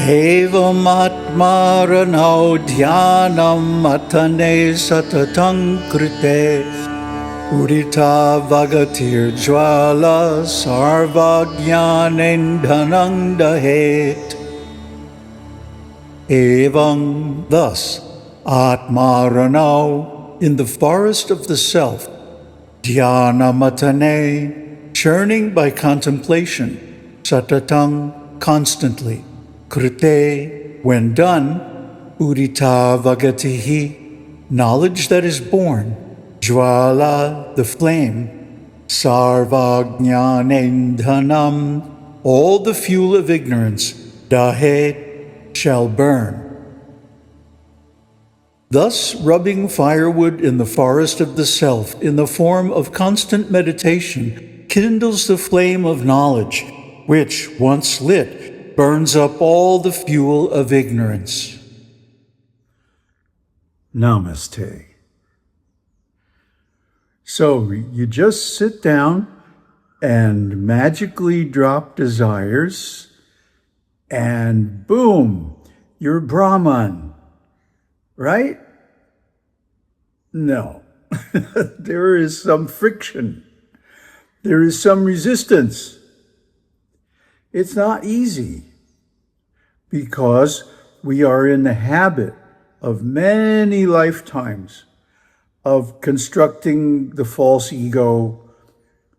Evam atmaranau dhyanam atane satatang krite udita vagatir jwala sarva jnanendhanang dahet. Evam, thus, atmaranau, in the forest of the self, dhyanam churning by contemplation, satatang, constantly, krite, when done, udita vagatihi, knowledge that is born, jwala, the flame, sarva jnanendhanam, all the fuel of ignorance, dahet, shall burn. Thus, rubbing firewood in the forest of the self in the form of constant meditation kindles the flame of knowledge, which, once lit, burns up all the fuel of ignorance. Namaste. So you just sit down and magically drop desires, and boom, you're Brahman, right? No. There is some friction. There is some resistance. It's not easy because we are in the habit of many lifetimes of constructing the false ego,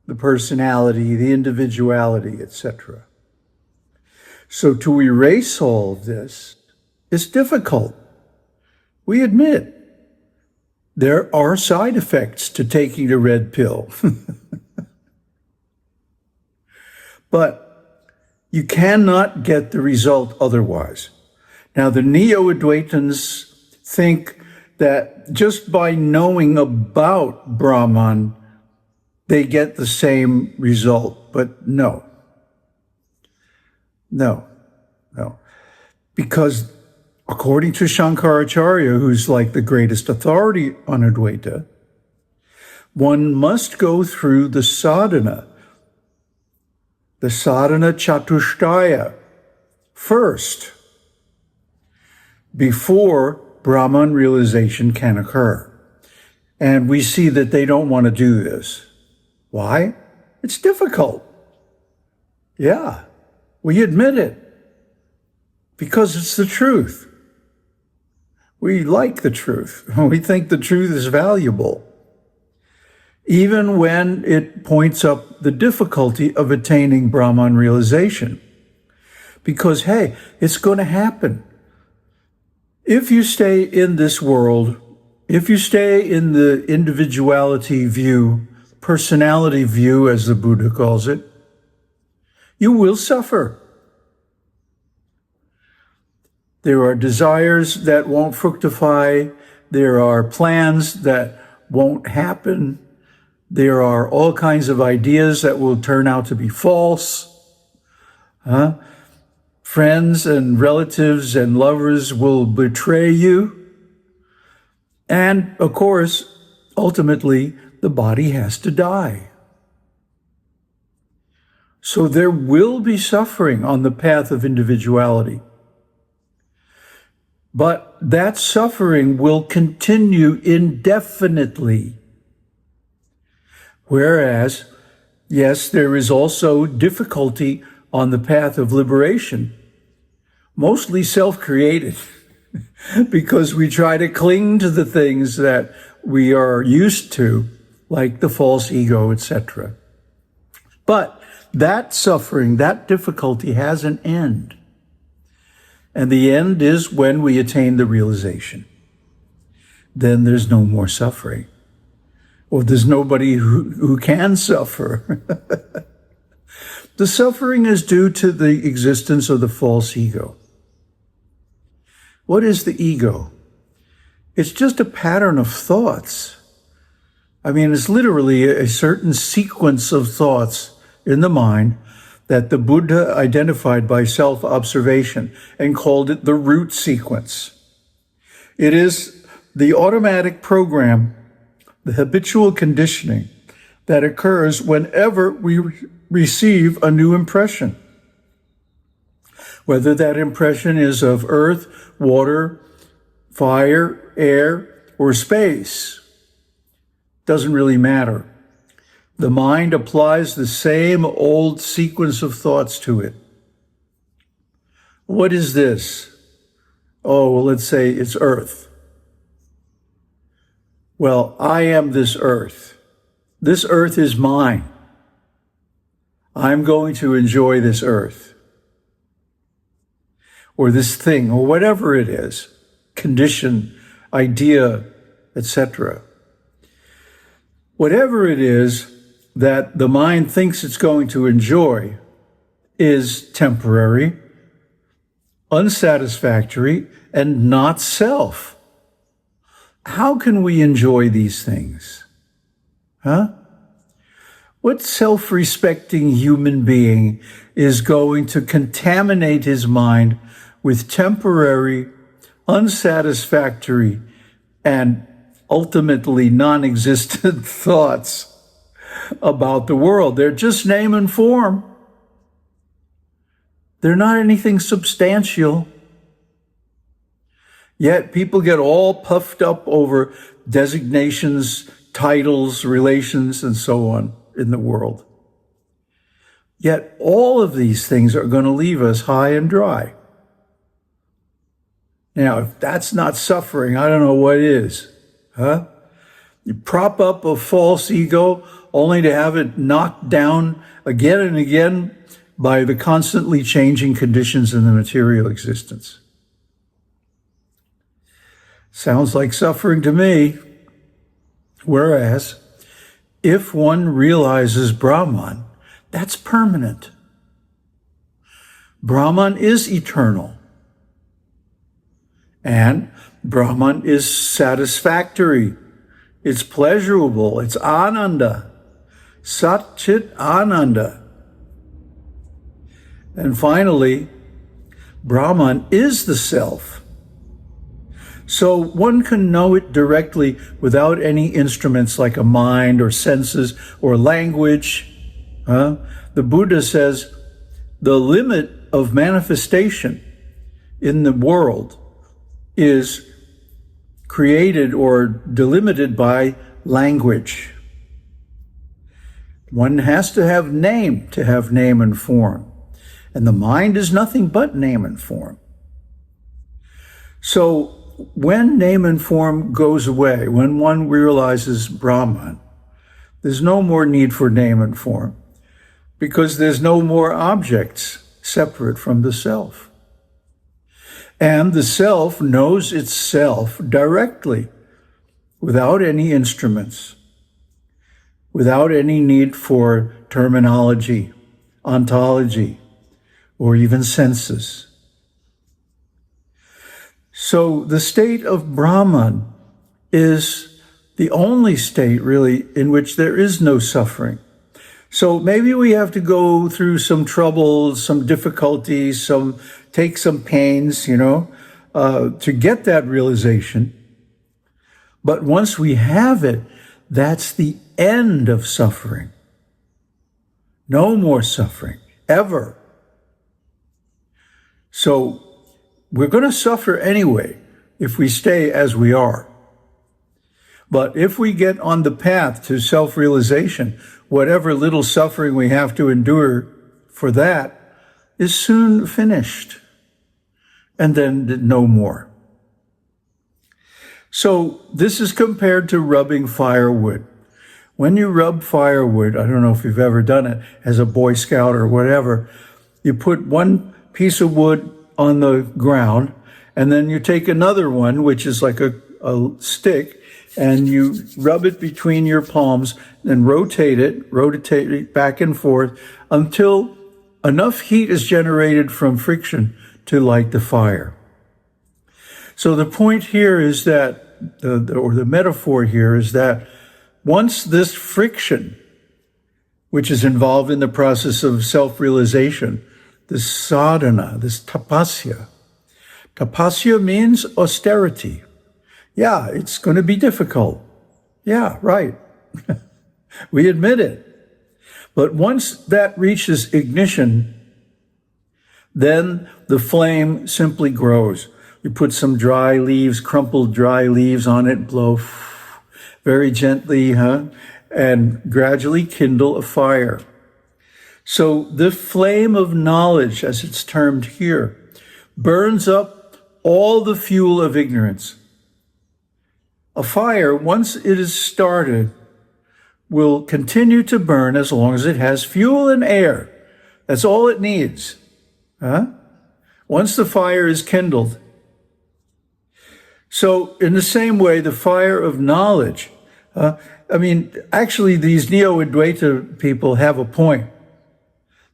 the personality, the individuality, etc. So to erase all of this is difficult. We admit there are side effects to taking the red pill. But you cannot get the result otherwise. Now, the Neo-Advaitins think that just by knowing about Brahman, they get the same result. But no. Because according to Shankaracharya, who's like the greatest authority on Advaita, one must go through the sadhana chatushtaya first, before Brahman realization can occur. And we see that they don't want to do this. Why? It's difficult. Yeah, we admit it. Because it's the truth. We like the truth. We think the truth is valuable. Even when it points up the difficulty of attaining Brahman realization. Because, hey, it's going to happen. If you stay in this world, if you stay in the individuality view, personality view, as the Buddha calls it, you will suffer. There are desires that won't fructify. There are plans that won't happen. There are all kinds of ideas that will turn out to be false. Friends and relatives and lovers will betray you. And, of course, ultimately, the body has to die. So there will be suffering on the path of individuality. But that suffering will continue indefinitely. Whereas, yes, there is also difficulty on the path of liberation, mostly self-created, because we try to cling to the things that we are used to, like the false ego, etc. But that suffering, that difficulty has an end. And the end is when we attain the realization. Then there's no more suffering. Or there's nobody who can suffer. The suffering is due to the existence of the false ego. What is the ego? It's just a pattern of thoughts. I mean, it's literally a certain sequence of thoughts in the mind that the Buddha identified by self-observation and called it the root sequence. It is the automatic program, the habitual conditioning that occurs whenever we receive a new impression. whether that impression is of earth, water, fire, air, or space. Doesn't really matter. The mind applies the same old sequence of thoughts to it. What is this? Oh, well, let's say it's earth. Well, I am this earth. This earth is mine. I'm going to enjoy this earth. Or this thing, or whatever it is, condition, idea, etc. Whatever it is that the mind thinks it's going to enjoy is temporary, unsatisfactory, and not self. How can we enjoy these things? What self-respecting human being is going to contaminate his mind with temporary, unsatisfactory, and ultimately non-existent thoughts about the world? They're just name and form. They're not anything substantial. Yet people get all puffed up over designations, titles, relations, and so on in the world. Yet all of these things are going to leave us high and dry. Now, if that's not suffering, I don't know what is. You prop up a false ego only to have it knocked down again and again by the constantly changing conditions in the material existence. Sounds like suffering to me. Whereas, if one realizes Brahman, that's permanent. Brahman is eternal. And Brahman is satisfactory. It's pleasurable. It's ananda. Sat Chit Ananda. And finally, Brahman is the self. So one can know it directly without any instruments like a mind or senses or language. The Buddha says the limit of manifestation in the world is created or delimited by language. One has to have name and form. And the mind is nothing but name and form. So when name and form goes away, when one realizes Brahman, there's no more need for name and form because there's no more objects separate from the self. And the self knows itself directly without any instruments, without any need for terminology, ontology, or even senses. So the state of Brahman is the only state really in which there is no suffering. So maybe we have to go through some troubles, some difficulties, take some pains, to get that realization. But once we have it, that's the end of suffering. No more suffering, ever. So we're going to suffer anyway if we stay as we are. But if we get on the path to self-realization, whatever little suffering we have to endure for that is soon finished. And then no more. So this is compared to rubbing firewood. When you rub firewood, I don't know if you've ever done it as a Boy Scout or whatever, you put one piece of wood on the ground, and then you take another one, which is like a stick, and you rub it between your palms and rotate it back and forth until enough heat is generated from friction to light the fire. So the point here is that, the metaphor here is that once this friction, which is involved in the process of self-realization, this sadhana, this tapasya. Tapasya means austerity. Yeah, it's going to be difficult. Yeah, right. We admit it. But once that reaches ignition, Then the flame simply grows. You put some dry leaves, crumpled dry leaves on it, blow very gently, and gradually kindle a fire. So the flame of knowledge, as it's termed here, burns up all the fuel of ignorance. A fire, once it is started, will continue to burn as long as it has fuel and air. That's all it needs. Once the fire is kindled. So in the same way, the fire of knowledge, actually these Neo-Advaita people have a point.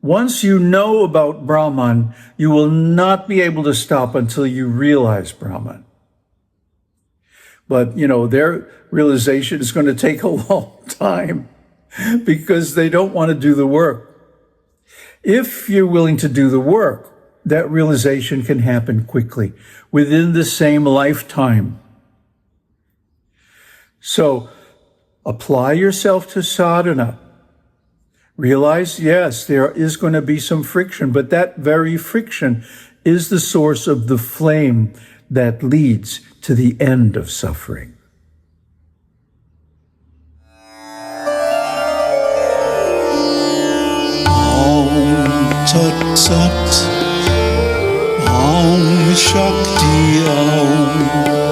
Once you know about Brahman, you will not be able to stop until you realize Brahman. But, their realization is going to take a long time because they don't want to do the work. If you're willing to do the work, that realization can happen quickly, within the same lifetime. So, apply yourself to sadhana. Realize, yes, there is going to be some friction, but that very friction is the source of the flame that leads to the end of suffering. Om Tat Sat, Om Shakti Om.